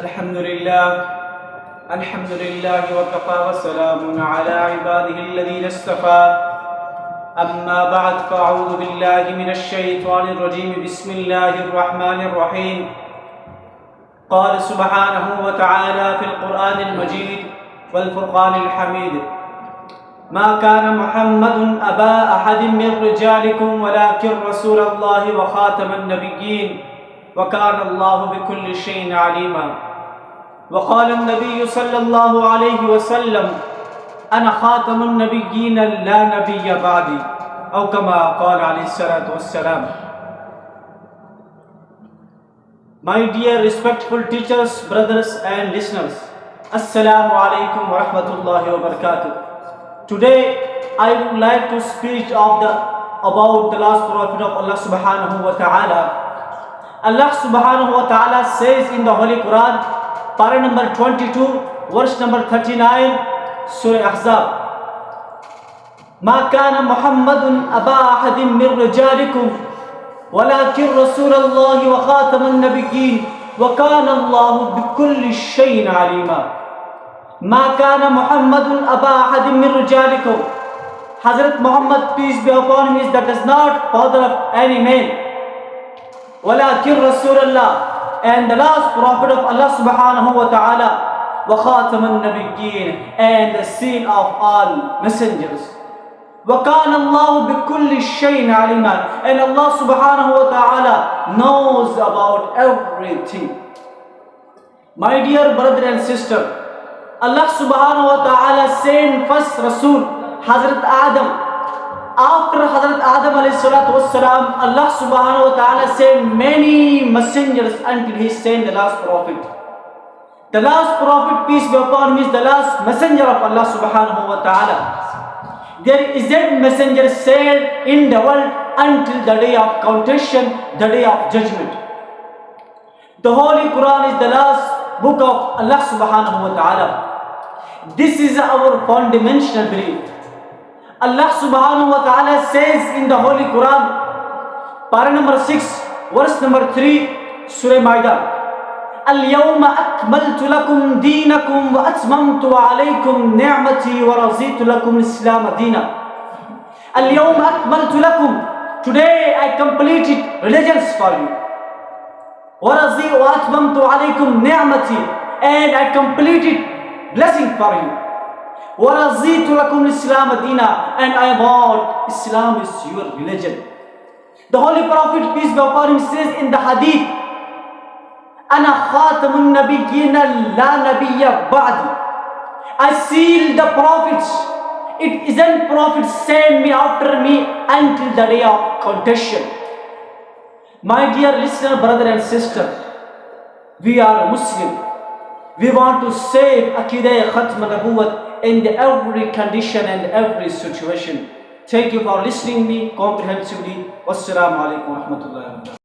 الحمد لله وكفى وسلام على عباده الذين اصطفى أما بعد فأعوذ بالله من الشيطان الرجيم بسم الله الرحمن الرحيم قال سبحانه وتعالى في القرآن المجيد والفرقان الحميد ما كان محمد أبا أحد من رجالكم ولكن رسول الله وخاتم النبيين وكان الله بكل شيء عليما وقال النبي صلى الله عليه وسلم أنا خاتم النبيين لا نبي بعدي أو كما قال عليه الصلاة والسلام. My dear respectful teachers, brothers and listeners, Assalamu alaikum wa rahmatullahi wa barakatuh. Today I would like to speak about the last prophet of Allah subhanahu wa ta'ala. Allah subhanahu wa ta'ala says in the Holy Quran, para number 22, verse number 39, Surah Ahzab. ما كان محمد أبا أحد من رجالكم ولكن رسول الله وخاتم النبيين وكان الله بكل شيء عليما. ما كان محمد أبا أحد من رجالكم. Hazrat Muhammad, peace be upon him, is that is not father of any man. ولكن رسول الله, and the last prophet of Allah subhanahu wa ta'ala, وخاتم النبيين, and the seal of all messengers. وَكَانَ اللَّهُ بِكُلِّ شَيْءٍ عَلِيمًا, and Allah subhanahu wa ta'ala knows about everything. My dear brother and sister, Allah subhanahu wa ta'ala sent first Rasul, Hazrat Adam. After Hazrat Adam alayhi salatu wassalam, Allah subhanahu wa ta'ala sent many messengers until He sent the last prophet. The last prophet, peace be upon him, is the last messenger of Allah subhanahu wa ta'ala. There isn't messenger sent in the world until the day of contention, the day of judgment. The Holy Quran is the last book of Allah subhanahu wa ta'ala. This is our fundamental belief. Allah subhanahu wa ta'ala says in the Holy Quran, para number 6, verse number 3, Surah Ma'idah, اليوم أكملت لكم دينكم وأتممت عليكم نعمتي ورضيت لكم الإسلام دينا. اليوم أكملت لكم, today I completed religions for you. وأتممت عليكم نعمتي, and I completed blessing for you. وَرَضِيتُ لَكُمْ الْإِسْلَامَ دِينًا, and I want Islam is your religion. The Holy Prophet, peace be upon him, says in the Hadith, أَنَا خَاتَمُ النَّبِيِّينَ لَا نَبِيَّ بَعْدِي. I seal the prophets. It isn't prophets send me after me until the day of contention. My dear listener, brother and sister, we are Muslim. We want to save Aqidah Khatm Nabuwat in every condition and every situation. Thank you for listening me comprehensively. Wassalamu alaikum wa rahmatullahi wa barakatuh.